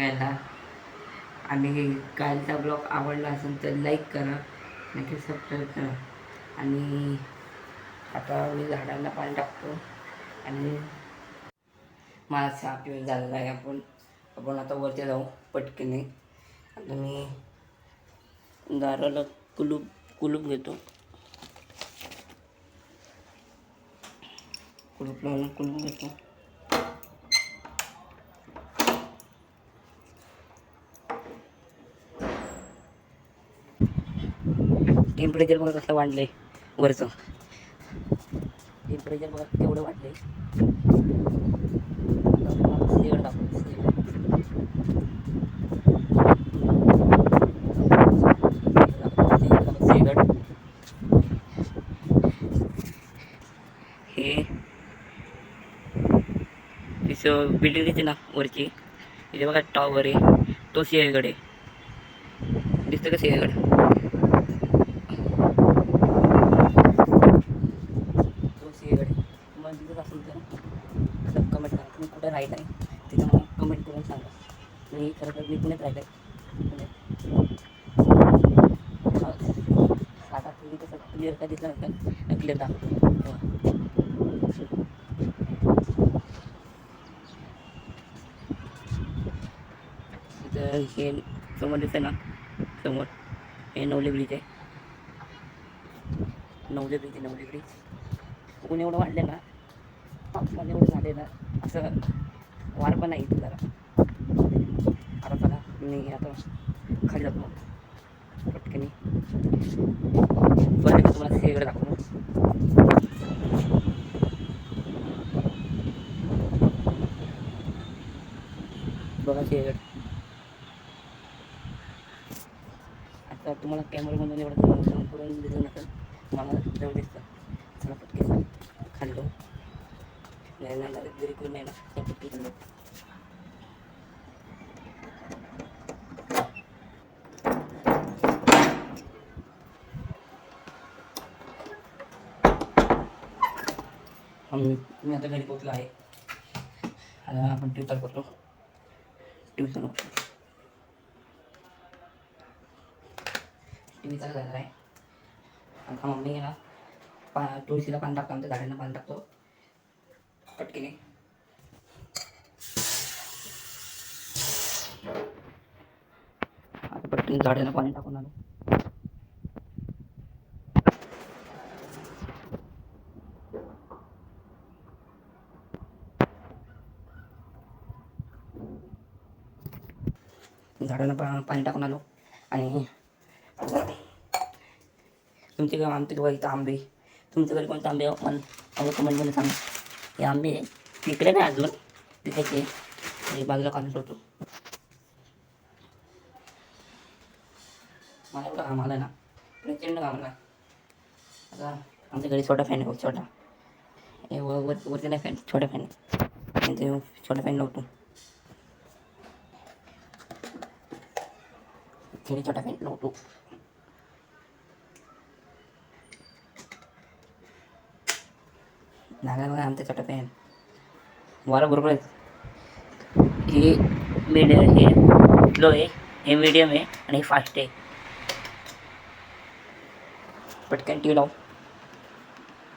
यायला आणि कालचा ब्लॉग आवडला असेल तर लाईक करा, नक्की सबस्क्राईब करा. आणि आता मी झाडांना पाणी टाकतो आणि मला चहा पिऊन झालेला आहे. आपण आता वरती जाऊ पटकन. आता मी दाराला कुलूप कुलूप घेतो. कुलूप लावून कुलूप घेतो. टेम्परेचर बघा कसं वाढलं आहे वरचं. टेम्परेचर बघा तेवढं वाढलं आहे. शेड दाखवतो शेड. हे तिचं बिल्डिंग दिसते ना वरची, तिथे बघा टॉवर आहे, तो सिंहगड आहे. दिसतं का सिंहगड? तो सिंहगड आहे. तुम्हाला दिसत असेल तर कमेंट करा तुम्ही कुठे राहिला आहे, तिथं मला कमेंट करून सांगा. मी खरं तर मी पुण्यात राहिलं आहे. आता तुम्ही कसं क्लिअर काय दिसला नसेल, क्लिअर दाखवतो. तिथं हे समोर दिसतं ना, समोर हे नवले ब्रिज आहे. नवले ब्रिज ऊन एवढं वाढलं ना, पावसाने एवढं झाले ना, असं वार पण नाही जरा. आता चला मी आता खाली जातो पटकनी. बरं का तुम्हाला सिंहगड दाखवतो. बघा सिंहगड. आता तुम्हाला कॅमेरामधून एवढं करून दिसत नसेल, मला जवळ दिसतं. चला पटकन खाली जाऊ. नाही जरी कोण नाही ना तर पटकन खाली जाऊ. मी आता घरी पोचलो आहे. आता आपण ट्युटर करतो. ट्युशन टी व्ही चालू झालेला आहे. आता मम्मी आहे ना तुळशीला पाणी टाकतो, आमच्या झाडांना पाणी टाकतो पटकीने. आता पटकन झाडांना पाणी टाकून आलो. झाडांना पाणी टाकून आलो. आणि तुमच्या गाव आमच्या गाव इथं आंबे, तुमच्या घरी कोणते आंबे मला कमेंटमध्ये सांगा. हे आंबे पिकले नाही अजून, पिकायचे. आणि बाजूला काढून ठेवतो. मला एवढं घाम आला ना, प्रचंड घाम आला. आता आमच्या घरी छोटा फॅन आहे, छोटा. हे वरती नाही फॅन, छोटा फॅन आहे. ते छोटा फॅन लावतो. छोटा फॅन लावतो. लागला बघा आमचा छोटा फॅन. वारं बरोबर आहे. हे मीडियम, हे स्लो आहे, हे मीडियम आहे आणि हे फास्ट आहे. पटकन टी व्ही लावू.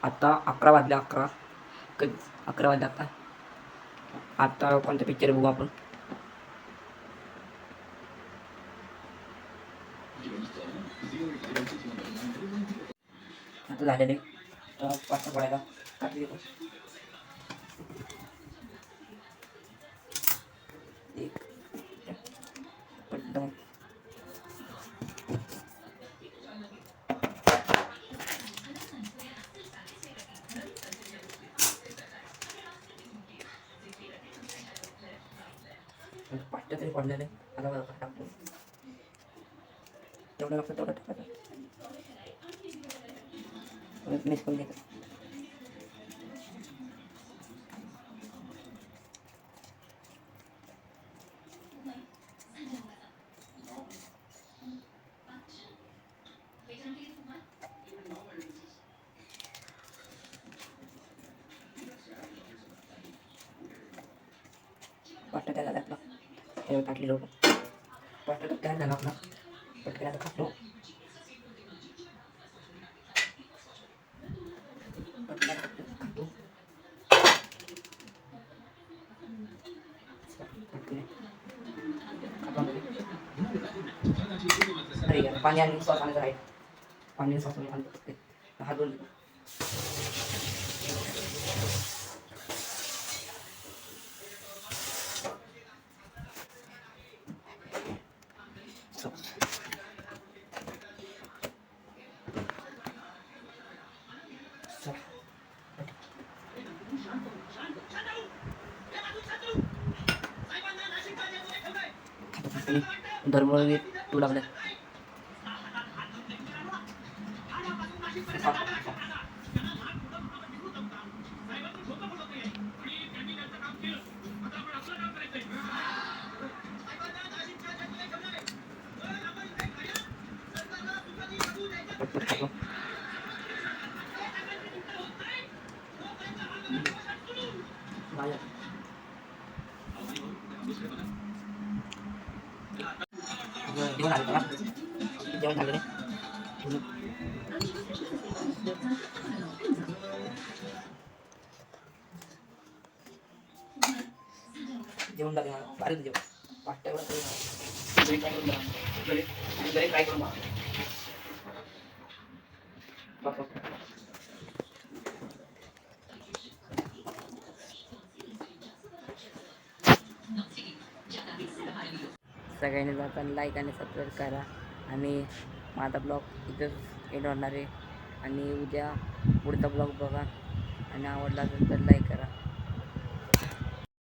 आता 11 वाजले. 11 वाजले आता. आता कोणता पिक्चर बघू आपण? आता झालेले पाच पडायला काढली देतो. एक पटकन पाचटं तरी पडलेले. आता बघा टाकतो. तेवढं लागतं तेवढं टाकायचं. मिक्स करून घ्यायचं. पाचटं त्याला टाकलं. पाट्यावर टाकली लोक पाट्यावर काय झाला आपला पटकन आता टाकलो पटकन टाकतो अरे यार पाणी आणि सॉस आणायचं आहे पाणी सॉस हात धुवून धर्म तू लागलं जेवण आलं का जेवण झालं रे जेवण लागेल मला भारी जेवण पाट्यावर घरी ट्राय करून घरी ट्राय करून सगळ्यांनी जाताना लाईक आणि सबस्क्राईब करा आणि माझा ब्लॉग इथंच एंड होणार आहे आणि उद्या पुढचा ब्लॉग बघा आणि आवडला असेल तर लाईक